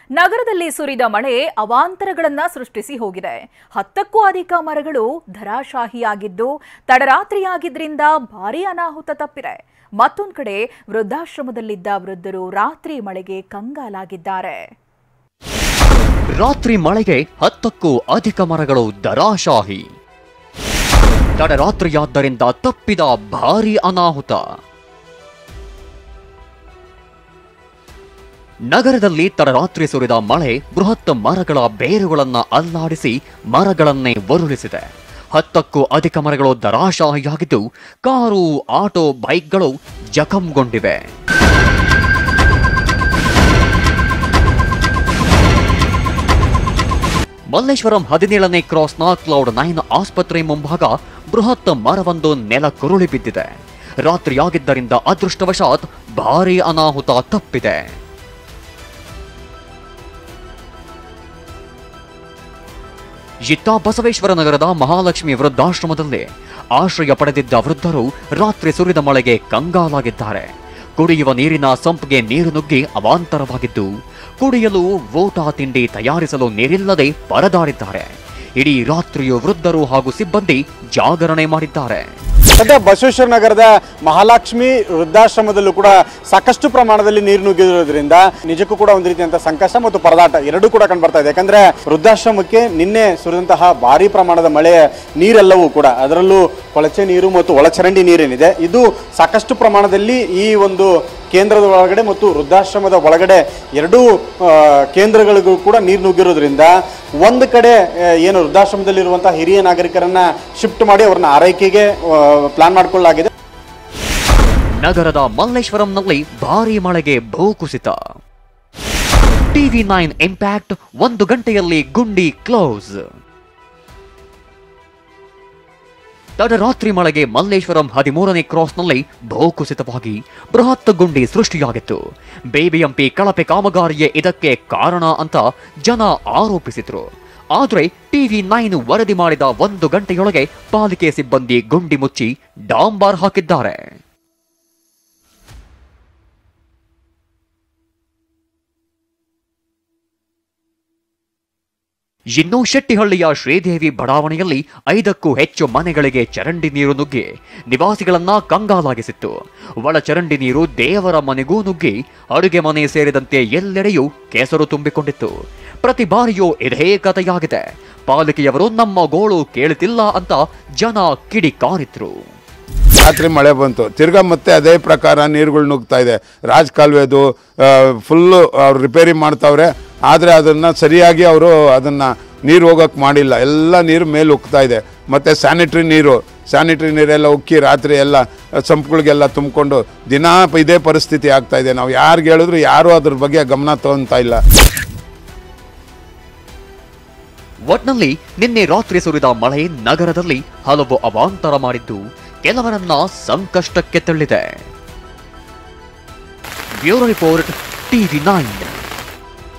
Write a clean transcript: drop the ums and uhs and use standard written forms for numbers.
ನಗರದಲ್ಲಿ ಸುರಿದ ಮಳೆ ಅವಾಂತರಗಳನ್ನ ಸೃಷ್ಟಿಸಿ ಹೋಗಿದೆ. 10ಕ್ಕೂ ಅಧಿಕ ಮರಗಳು ಧರಾಶಾಹಿಯಾಗಿದ್ದು ತಡರಾತ್ರಿಯಾಗಿದ್ರಿಂದ ಭಾರೀ ಅನಾಹುತ ತಪ್ಪಿದೆ. ಮತ್ತೊಂದು ಕಡೆ ವೃದ್ಧಾಶ್ರಮದಲ್ಲಿದ್ದ ವೃದ್ಧರು ರಾತ್ರಿ ಮಳೆಗೆ ಕಂಗಾಲಾಗಿದ್ದಾರೆ. ರಾತ್ರಿ ಮಳೆಗೆ 10ಕ್ಕೂ ಅಧಿಕ ಮರಗಳು ಧರಾಶಾಹಿ. ತಡರಾತ್ರಿಯಾದ್ದರಿಂದ ತಪ್ಪಿದ ಭಾರೀ ಅನಾಹುತ. ನಗರದಲ್ಲಿ ತಡರಾತ್ರಿ ಸುರಿದ ಮಳೆ ಬೃಹತ್ ಮರಗಳ ಬೇರುಗಳನ್ನ ಅಲ್ಲಾಡಿಸಿ ಮರಗಳನ್ನೇ ಉರುಳಿಸಿದೆ. 10ಕ್ಕೂ ಅಧಿಕ ಮರಗಳು ಧರಾಶಾಹಿಯಾಗಿದ್ದು ಕಾರು, ಆಟೋ, ಬೈಕ್ಗಳು ಜಖಂಗೊಂಡಿವೆ. ಮಲ್ಲೇಶ್ವರಂ 17ನೇ ಕ್ರಾಸ್ನ ಕ್ಲೌಡ್9 ಆಸ್ಪತ್ರೆ ಮುಂಭಾಗ ಬೃಹತ್ ಮರವೊಂದು ನೆಲಕ್ಕುರುಳಿ ಬಿದ್ದಿದೆ. ರಾತ್ರಿಯಾಗಿದ್ದರಿಂದ ಅದೃಷ್ಟವಶಾತ್ ಭಾರೀ ಅನಾಹುತ ತಪ್ಪಿದೆ. ಇತ್ತ ಬಸವೇಶ್ವರ ನಗರದ ಮಹಾಲಕ್ಷ್ಮಿ ವೃದ್ಧಾಶ್ರಮದಲ್ಲಿ ಆಶ್ರಯ ಪಡೆದಿದ್ದ ವೃದ್ಧರು ರಾತ್ರಿ ಸುರಿದ ಮಳೆಗೆ ಕಂಗಾಲಾಗಿದ್ದಾರೆ. ಕುಡಿಯುವ ನೀರಿನ ಸಂಪ್ಗೆ ನೀರು ನುಗ್ಗಿ ಅವಾಂತರವಾಗಿದ್ದು ಕುಡಿಯಲು ಊಟ ತಿಂಡಿ ತಯಾರಿಸಲು ನೀರಿಲ್ಲದೆ ಪರದಾಡಿದ್ದಾರೆ. ಇಡೀ ರಾತ್ರಿಯೂ ವೃದ್ಧರು ಹಾಗೂ ಸಿಬ್ಬಂದಿ ಜಾಗರಣೆ ಮಾಡಿದ್ದಾರೆ. ಸದ್ಯ ಬಸವೇಶ್ವರ ನಗರದ ಮಹಾಲಕ್ಷ್ಮಿ ವೃದ್ಧಾಶ್ರಮದಲ್ಲೂ ಕೂಡ ಸಾಕಷ್ಟು ಪ್ರಮಾಣದಲ್ಲಿ ನೀರು ನುಗ್ಗಿರೋದ್ರಿಂದ ನಿಜಕ್ಕೂ ಕೂಡ ಒಂದು ರೀತಿಯಂತ ಸಂಕಷ್ಟ ಮತ್ತು ಪರದಾಟ ಎರಡೂ ಕೂಡ ಕಂಡು ಬರ್ತಾ ಇದೆ. ಯಾಕಂದ್ರೆ ವೃದ್ಧಾಶ್ರಮಕ್ಕೆ ನಿನ್ನೆ ಸುರಿದಂತಹ ಭಾರಿ ಪ್ರಮಾಣದ ಮಳೆಯ ನೀರೆಲ್ಲವೂ ಕೂಡ, ಅದರಲ್ಲೂ ಕೊಳಚೆ ನೀರು ಮತ್ತು ಒಳಚರಂಡಿ ನೀರೇನಿದೆ, ಇದು ಸಾಕಷ್ಟು ಪ್ರಮಾಣದಲ್ಲಿ ಈ ಒಂದು ಕೇಂದ್ರದ ಒಳಗಡೆ ಮತ್ತು ವೃದ್ಧಾಶ್ರಮದ ಒಳಗಡೆ ಎರಡೂ ಕೇಂದ್ರಗಳಿಗೂ ಕೂಡ ನೀರು ನುಗ್ಗಿರೋದ್ರಿಂದ ಒಂದು ಕಡೆ ಏನು ವೃದ್ಧಾಶ್ರಮದಲ್ಲಿರುವಂತಹ ಹಿರಿಯ ನಾಗರಿಕರನ್ನ ಶಿಫ್ಟ್ ಮಾಡಿ ಅವರನ್ನ ಆರೈಕೆಗೆ ಪ್ಲಾನ್ ಮಾಡಿಕೊಳ್ಳಲಾಗಿದೆ. ನಗರದ ಮಲ್ಲೇಶ್ವರಂನಲ್ಲಿ ಭಾರೀ ಮಳೆಗೆ ಭೂಕುಸಿತ. TV9 ಇಂಪ್ಯಾಕ್ಟ್ 1 ಗಂಟೆಯಲ್ಲಿ ಗುಂಡಿ ಕ್ಲೋಸ್. ತಡರಾತ್ರಿ ಮಳೆಗೆ ಮಲ್ಲೇಶ್ವರಂ 13ನೇ ಕ್ರಾಸ್ನಲ್ಲಿ ಭೂಕುಸಿತವಾಗಿ ಬೃಹತ್ ಗುಂಡಿ ಸೃಷ್ಟಿಯಾಗಿತ್ತು. ಬಿಬಿಎಂಪಿ ಕಳಪೆ ಕಾಮಗಾರಿಯೇ ಇದಕ್ಕೆ ಕಾರಣ ಅಂತ ಜನ ಆರೋಪಿಸಿದ್ರು. ಆದರೆ TV9 ವರದಿ ಮಾಡಿದ 1 ಗಂಟೆಯೊಳಗೆ ಪಾಲಿಕೆ ಸಿಬ್ಬಂದಿ ಗುಂಡಿ ಮುಚ್ಚಿ ಡಾಂಬಾರ್ ಹಾಕಿದ್ದಾರೆ. ಇನ್ನು ಶೆಟ್ಟಿಹಳ್ಳಿಯ ಶ್ರೀದೇವಿ ಬಡಾವಣೆಯಲ್ಲಿ 5ಕ್ಕೂ ಹೆಚ್ಚು ಮನೆಗಳಿಗೆ ಚರಂಡಿ ನೀರು ನುಗ್ಗಿ ನಿವಾಸಿಗಳನ್ನ ಕಂಗಾಲಾಗಿಸಿತ್ತು. ಒಳಚರಂಡಿ ನೀರು ದೇವರ ಮನೆಗೂ ನುಗ್ಗಿ ಅಡುಗೆ ಮನೆ ಸೇರಿದಂತೆ ಎಲ್ಲೆಡೆಯೂ ಕೆಸರು ತುಂಬಿಕೊಂಡಿತ್ತು. ಪ್ರತಿ ಬಾರಿಯೂ ಇದೇ ಕಥೆಯಾಗಿದೆ. ಪಾಲಿಕೆಯವರು ನಮ್ಮ ಗೋಳು ಕೇಳುತ್ತಿಲ್ಲ ಅಂತ ಜನ ಕಿಡಿಕಾರಿದ್ರು. ರಾತ್ರಿ ಮಳೆ ಬಂತು, ತಿರ್ಗಾ ಮತ್ತೆ ಅದೇ ಪ್ರಕಾರ ನೀರುಗಳು ನುಗ್ತಾ ಇದೆ. ರಾಜ್ ಕಾಲುವೆದು ಫುಲ್ಲು ಅವ್ರು ರಿಪೇರಿ ಮಾಡ್ತಾವ್ರೆ, ಆದರೆ ಅದನ್ನು ಸರಿಯಾಗಿ ಅವರು ಅದನ್ನು ನೀರು ಹೋಗೋಕ್ಕೆ ಮಾಡಿಲ್ಲ. ಎಲ್ಲ ನೀರು ಮೇಲೆ ಉಕ್ತಾ ಇದೆ. ಮತ್ತು ಸ್ಯಾನಿಟ್ರಿ ನೀರೆಲ್ಲ ಉಕ್ಕಿ ರಾತ್ರಿ ಎಲ್ಲ ಸಂಪ್ಗಳಿಗೆಲ್ಲ ತುಂಬಿಕೊಂಡು ದಿನ ಇದೇ ಪರಿಸ್ಥಿತಿ ಆಗ್ತಾ ಇದೆ. ನಾವು ಯಾರಿಗೆ ಹೇಳಿದ್ರು ಯಾರೂ ಅದ್ರ ಬಗ್ಗೆ ಗಮನ ತಗೊತಾ ಇಲ್ಲ. ಒಟ್ನಲ್ಲಿ ನಿನ್ನೆ ರಾತ್ರಿ ಸುರಿದ ಮಳೆ ನಗರದಲ್ಲಿ ಹಲವು ಅವಾಂತರ ಮಾಡಿದ್ದು ಕೆಲವರನ್ನ ಸಂಕಷ್ಟಕ್ಕೆ ತಳ್ಳಿದೆ. Bureau report TV9.